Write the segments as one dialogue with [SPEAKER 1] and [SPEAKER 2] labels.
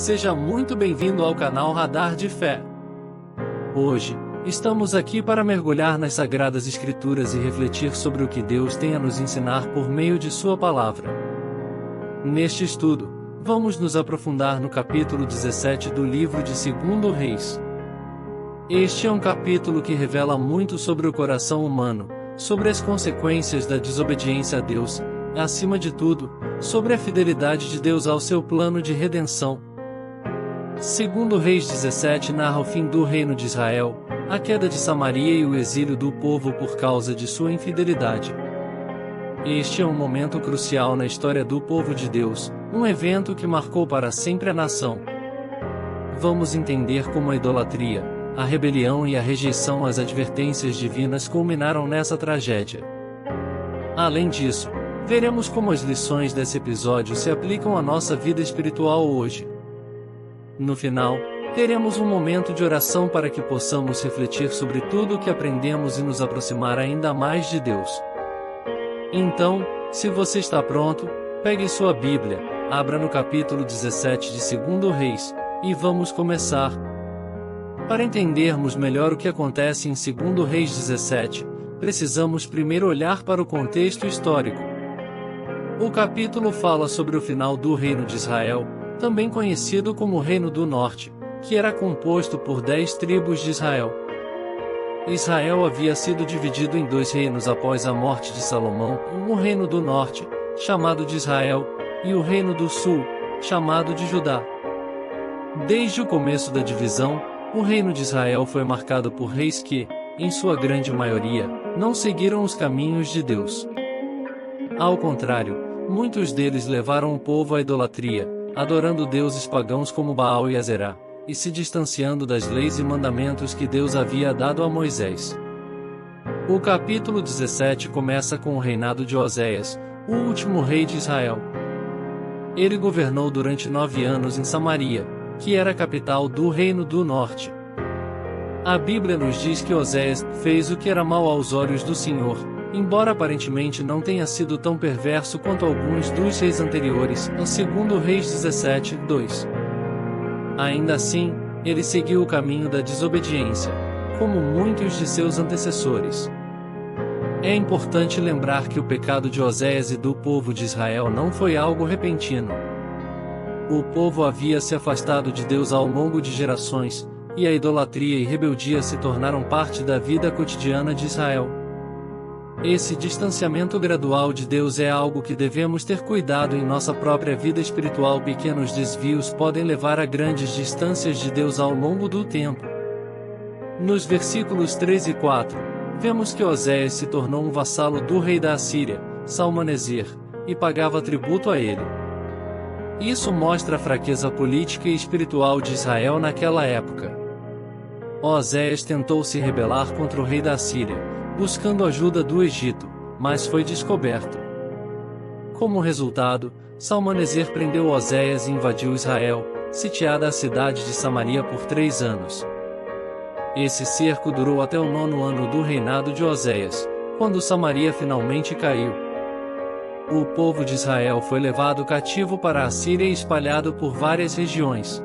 [SPEAKER 1] Seja muito bem-vindo ao canal Radar de Fé. Hoje, estamos aqui para mergulhar nas Sagradas Escrituras e refletir sobre o que Deus tem a nos ensinar por meio de Sua Palavra. Neste estudo, vamos nos aprofundar no capítulo 17 do livro de 2 Reis. Este é um capítulo que revela muito sobre o coração humano, sobre as consequências da desobediência a Deus, e, acima de tudo, sobre a fidelidade de Deus ao seu plano de redenção. 2 Reis 17 narra o fim do reino de Israel, a queda de Samaria e o exílio do povo por causa de sua infidelidade. Este é um momento crucial na história do povo de Deus, um evento que marcou para sempre a nação. Vamos entender como a idolatria, a rebelião e a rejeição às advertências divinas culminaram nessa tragédia. Além disso, veremos como as lições desse episódio se aplicam à nossa vida espiritual hoje. No final, teremos um momento de oração para que possamos refletir sobre tudo o que aprendemos e nos aproximar ainda mais de Deus. Então, se você está pronto, pegue sua Bíblia, abra no capítulo 17 de 2 Reis, e vamos começar. Para entendermos melhor o que acontece em 2 Reis 17, precisamos primeiro olhar para o contexto histórico. O capítulo fala sobre o final do Reino de Israel, também conhecido como Reino do Norte, que era composto por 10 tribos de Israel. Israel havia sido dividido em 2 reinos após a morte de Salomão, o Reino do Norte, chamado de Israel, e o Reino do Sul, chamado de Judá. Desde o começo da divisão, o Reino de Israel foi marcado por reis que, em sua grande maioria, não seguiram os caminhos de Deus. Ao contrário, muitos deles levaram o povo à idolatria, adorando deuses pagãos como Baal e Azerá, e se distanciando das leis e mandamentos que Deus havia dado a Moisés. O capítulo 17 começa com o reinado de Oséias, o último rei de Israel. Ele governou durante 9 anos em Samaria, que era a capital do Reino do Norte. A Bíblia nos diz que Oséias fez o que era mal aos olhos do Senhor, embora aparentemente não tenha sido tão perverso quanto alguns dos reis anteriores, no 2 Reis 17, 2. Ainda assim, ele seguiu o caminho da desobediência, como muitos de seus antecessores. É importante lembrar que o pecado de Oséias e do povo de Israel não foi algo repentino. O povo havia se afastado de Deus ao longo de gerações, e a idolatria e rebeldia se tornaram parte da vida cotidiana de Israel. Esse distanciamento gradual de Deus é algo que devemos ter cuidado em nossa própria vida espiritual. Pequenos desvios podem levar a grandes distâncias de Deus ao longo do tempo. Nos versículos 3 e 4, vemos que Oséias se tornou um vassalo do rei da Assíria, Salmaneser, e pagava tributo a ele. Isso mostra a fraqueza política e espiritual de Israel naquela época. Oséias tentou se rebelar contra o rei da Assíria, buscando ajuda do Egito, mas foi descoberto. Como resultado, Salmaneser prendeu Oséias e invadiu Israel, sitiada a cidade de Samaria por 3 anos. Esse cerco durou até o 9º ano do reinado de Oséias, quando Samaria finalmente caiu. O povo de Israel foi levado cativo para a Síria e espalhado por várias regiões.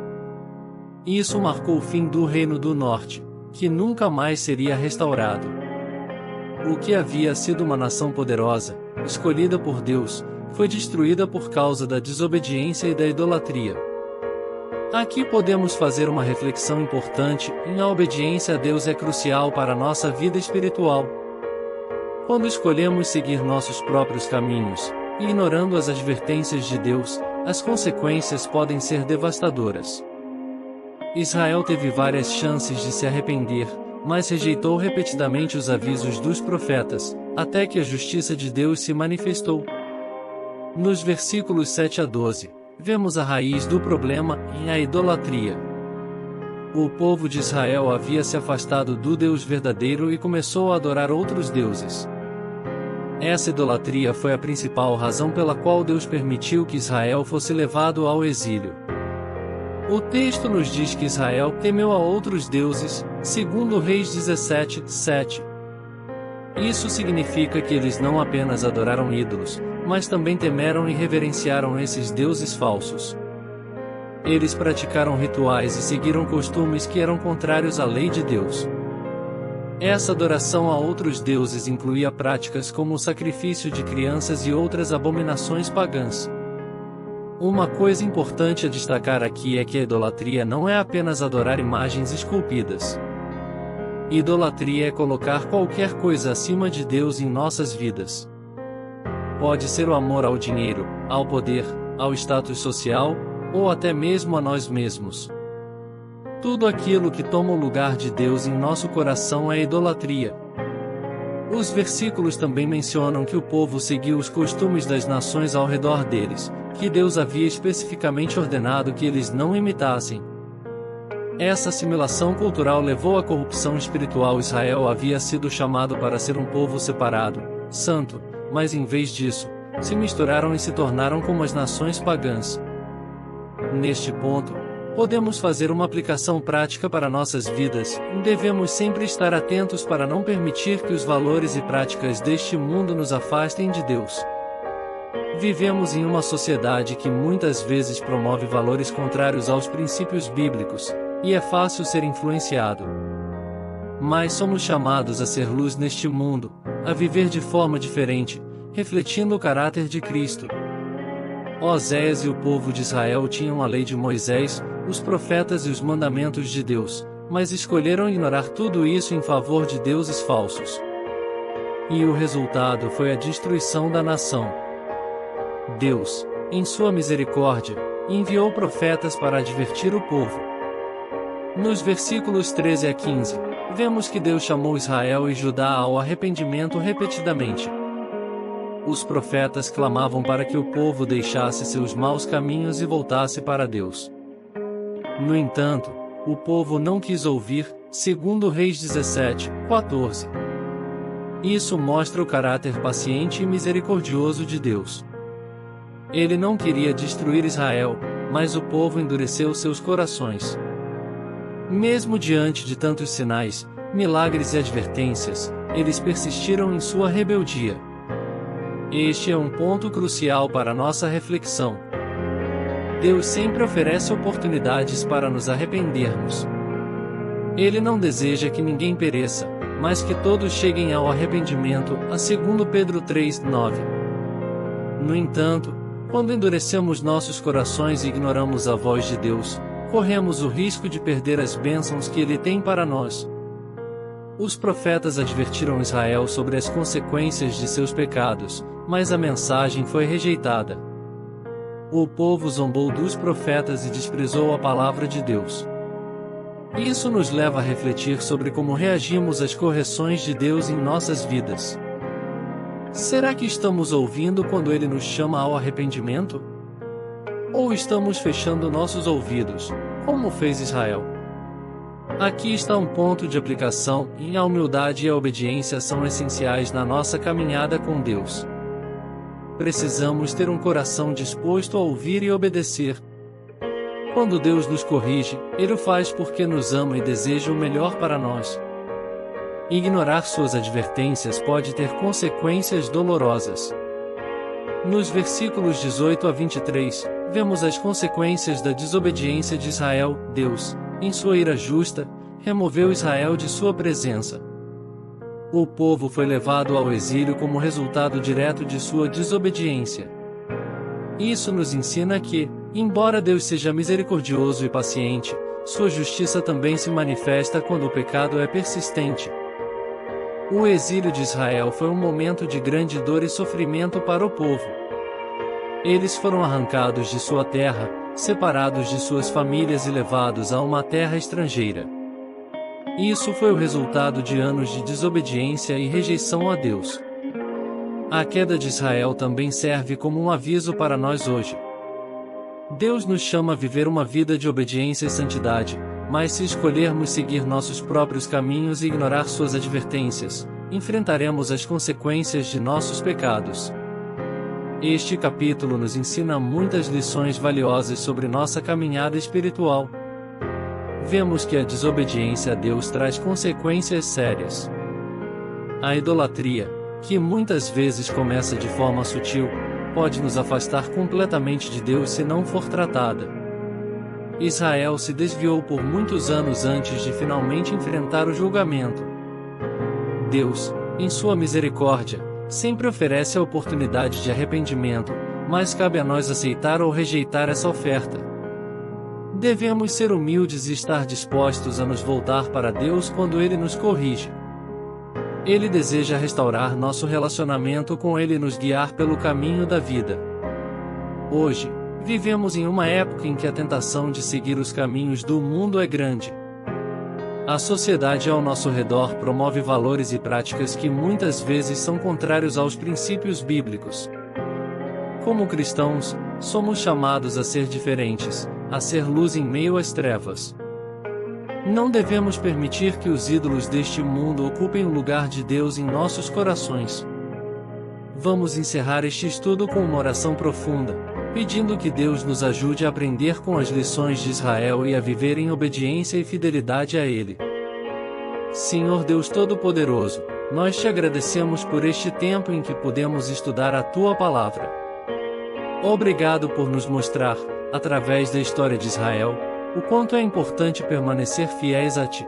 [SPEAKER 1] Isso marcou o fim do Reino do Norte, que nunca mais seria restaurado. O que havia sido uma nação poderosa, escolhida por Deus, foi destruída por causa da desobediência e da idolatria. Aqui podemos fazer uma reflexão importante: a obediência a Deus é crucial para a nossa vida espiritual. Quando escolhemos seguir nossos próprios caminhos, ignorando as advertências de Deus, as consequências podem ser devastadoras. Israel teve várias chances de se arrepender, mas rejeitou repetidamente os avisos dos profetas, até que a justiça de Deus se manifestou. Nos versículos 7 a 12, vemos a raiz do problema, a idolatria. O povo de Israel havia se afastado do Deus verdadeiro e começou a adorar outros deuses. Essa idolatria foi a principal razão pela qual Deus permitiu que Israel fosse levado ao exílio. O texto nos diz que Israel temeu a outros deuses, 2 Reis 17, 7. Isso significa que eles não apenas adoraram ídolos, mas também temeram e reverenciaram esses deuses falsos. Eles praticaram rituais e seguiram costumes que eram contrários à lei de Deus. Essa adoração a outros deuses incluía práticas como o sacrifício de crianças e outras abominações pagãs. Uma coisa importante a destacar aqui é que a idolatria não é apenas adorar imagens esculpidas. Idolatria é colocar qualquer coisa acima de Deus em nossas vidas. Pode ser o amor ao dinheiro, ao poder, ao status social, ou até mesmo a nós mesmos. Tudo aquilo que toma o lugar de Deus em nosso coração é idolatria. Os versículos também mencionam que o povo seguiu os costumes das nações ao redor deles, que Deus havia especificamente ordenado que eles não imitassem. Essa assimilação cultural levou à corrupção espiritual. Israel havia sido chamado para ser um povo separado, santo, mas em vez disso, se misturaram e se tornaram como as nações pagãs. Neste ponto, podemos fazer uma aplicação prática para nossas vidas, e devemos sempre estar atentos para não permitir que os valores e práticas deste mundo nos afastem de Deus. Vivemos em uma sociedade que muitas vezes promove valores contrários aos princípios bíblicos, e é fácil ser influenciado. Mas somos chamados a ser luz neste mundo, a viver de forma diferente, refletindo o caráter de Cristo. Oséias e o povo de Israel tinham a lei de Moisés, os profetas e os mandamentos de Deus, mas escolheram ignorar tudo isso em favor de deuses falsos. E o resultado foi a destruição da nação. Deus, em sua misericórdia, enviou profetas para advertir o povo. Nos versículos 13 a 15, vemos que Deus chamou Israel e Judá ao arrependimento repetidamente. Os profetas clamavam para que o povo deixasse seus maus caminhos e voltasse para Deus. No entanto, o povo não quis ouvir, segundo Reis 17:14. Isso mostra o caráter paciente e misericordioso de Deus. Ele não queria destruir Israel, mas o povo endureceu seus corações. Mesmo diante de tantos sinais, milagres e advertências, eles persistiram em sua rebeldia. Este é um ponto crucial para nossa reflexão. Deus sempre oferece oportunidades para nos arrependermos. Ele não deseja que ninguém pereça, mas que todos cheguem ao arrependimento, a 2 Pedro 3:9. No entanto, quando endurecemos nossos corações e ignoramos a voz de Deus, corremos o risco de perder as bênçãos que Ele tem para nós. Os profetas advertiram Israel sobre as consequências de seus pecados, mas a mensagem foi rejeitada. O povo zombou dos profetas e desprezou a palavra de Deus. Isso nos leva a refletir sobre como reagimos às correções de Deus em nossas vidas. Será que estamos ouvindo quando Ele nos chama ao arrependimento? Ou estamos fechando nossos ouvidos, como fez Israel? Aqui está um ponto de aplicação, e a humildade e a obediência são essenciais na nossa caminhada com Deus. Precisamos ter um coração disposto a ouvir e obedecer. Quando Deus nos corrige, Ele o faz porque nos ama e deseja o melhor para nós. Ignorar suas advertências pode ter consequências dolorosas. Nos versículos 18 a 23, vemos as consequências da desobediência de Israel. Deus, em sua ira justa, removeu Israel de sua presença. O povo foi levado ao exílio como resultado direto de sua desobediência. Isso nos ensina que, embora Deus seja misericordioso e paciente, sua justiça também se manifesta quando o pecado é persistente. O exílio de Israel foi um momento de grande dor e sofrimento para o povo. Eles foram arrancados de sua terra, separados de suas famílias e levados a uma terra estrangeira. Isso foi o resultado de anos de desobediência e rejeição a Deus. A queda de Israel também serve como um aviso para nós hoje. Deus nos chama a viver uma vida de obediência e santidade, mas se escolhermos seguir nossos próprios caminhos e ignorar suas advertências, enfrentaremos as consequências de nossos pecados. Este capítulo nos ensina muitas lições valiosas sobre nossa caminhada espiritual. Vemos que a desobediência a Deus traz consequências sérias. A idolatria, que muitas vezes começa de forma sutil, pode nos afastar completamente de Deus se não for tratada. Israel se desviou por muitos anos antes de finalmente enfrentar o julgamento. Deus, em sua misericórdia, sempre oferece a oportunidade de arrependimento, mas cabe a nós aceitar ou rejeitar essa oferta. Devemos ser humildes e estar dispostos a nos voltar para Deus quando Ele nos corrige. Ele deseja restaurar nosso relacionamento com Ele e nos guiar pelo caminho da vida. Hoje, vivemos em uma época em que a tentação de seguir os caminhos do mundo é grande. A sociedade ao nosso redor promove valores e práticas que muitas vezes são contrários aos princípios bíblicos. Como cristãos, somos chamados a ser diferentes, a ser luz em meio às trevas. Não devemos permitir que os ídolos deste mundo ocupem o lugar de Deus em nossos corações. Vamos encerrar este estudo com uma oração profunda, pedindo que Deus nos ajude a aprender com as lições de Israel e a viver em obediência e fidelidade a Ele. Senhor Deus Todo-Poderoso, nós te agradecemos por este tempo em que podemos estudar a Tua Palavra. Obrigado por nos mostrar, através da história de Israel, o quanto é importante permanecer fiéis a Ti.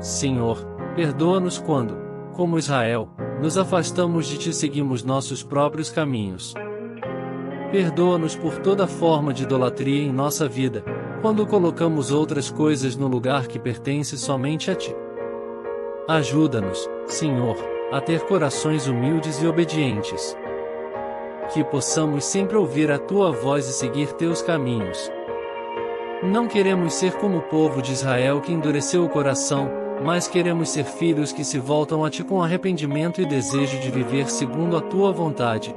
[SPEAKER 1] Senhor, perdoa-nos quando, como Israel, nos afastamos de Ti e seguimos nossos próprios caminhos. Perdoa-nos por toda forma de idolatria em nossa vida, quando colocamos outras coisas no lugar que pertence somente a Ti. Ajuda-nos, Senhor, a ter corações humildes e obedientes. Que possamos sempre ouvir a Tua voz e seguir Teus caminhos. Não queremos ser como o povo de Israel que endureceu o coração, mas queremos ser filhos que se voltam a Ti com arrependimento e desejo de viver segundo a Tua vontade.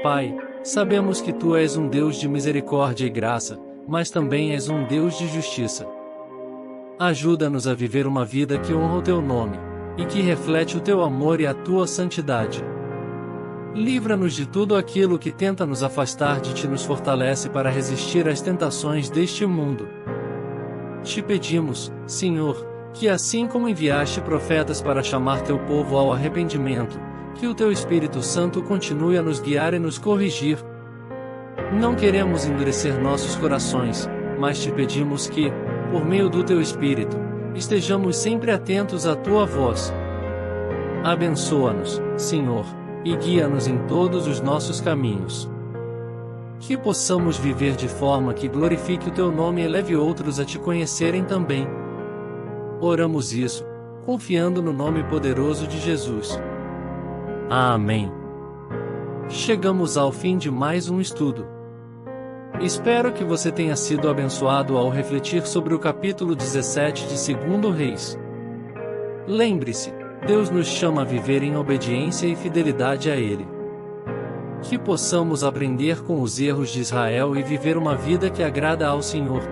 [SPEAKER 1] Pai, sabemos que Tu és um Deus de misericórdia e graça, mas também és um Deus de justiça. Ajuda-nos a viver uma vida que honra o Teu nome, e que reflete o Teu amor e a Tua santidade. Livra-nos de tudo aquilo que tenta nos afastar de Ti e nos fortalece para resistir às tentações deste mundo. Te pedimos, Senhor, que assim como enviaste profetas para chamar Teu povo ao arrependimento, que o Teu Espírito Santo continue a nos guiar e nos corrigir. Não queremos endurecer nossos corações, mas Te pedimos que, por meio do Teu Espírito, estejamos sempre atentos à Tua voz. Abençoa-nos, Senhor, e guia-nos em todos os nossos caminhos. Que possamos viver de forma que glorifique o Teu nome e leve outros a Te conhecerem também. Oramos isso, confiando no nome poderoso de Jesus. Amém. Chegamos ao fim de mais um estudo. Espero que você tenha sido abençoado ao refletir sobre o capítulo 17 de 2 Reis. Lembre-se, Deus nos chama a viver em obediência e fidelidade a Ele. Que possamos aprender com os erros de Israel e viver uma vida que agrada ao Senhor.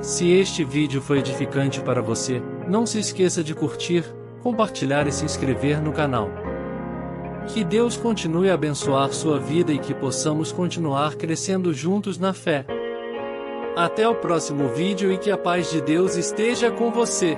[SPEAKER 1] Se este vídeo foi edificante para você, não se esqueça de curtir, compartilhar e se inscrever no canal. Que Deus continue a abençoar sua vida e que possamos continuar crescendo juntos na fé. Até o próximo vídeo e que a paz de Deus esteja com você.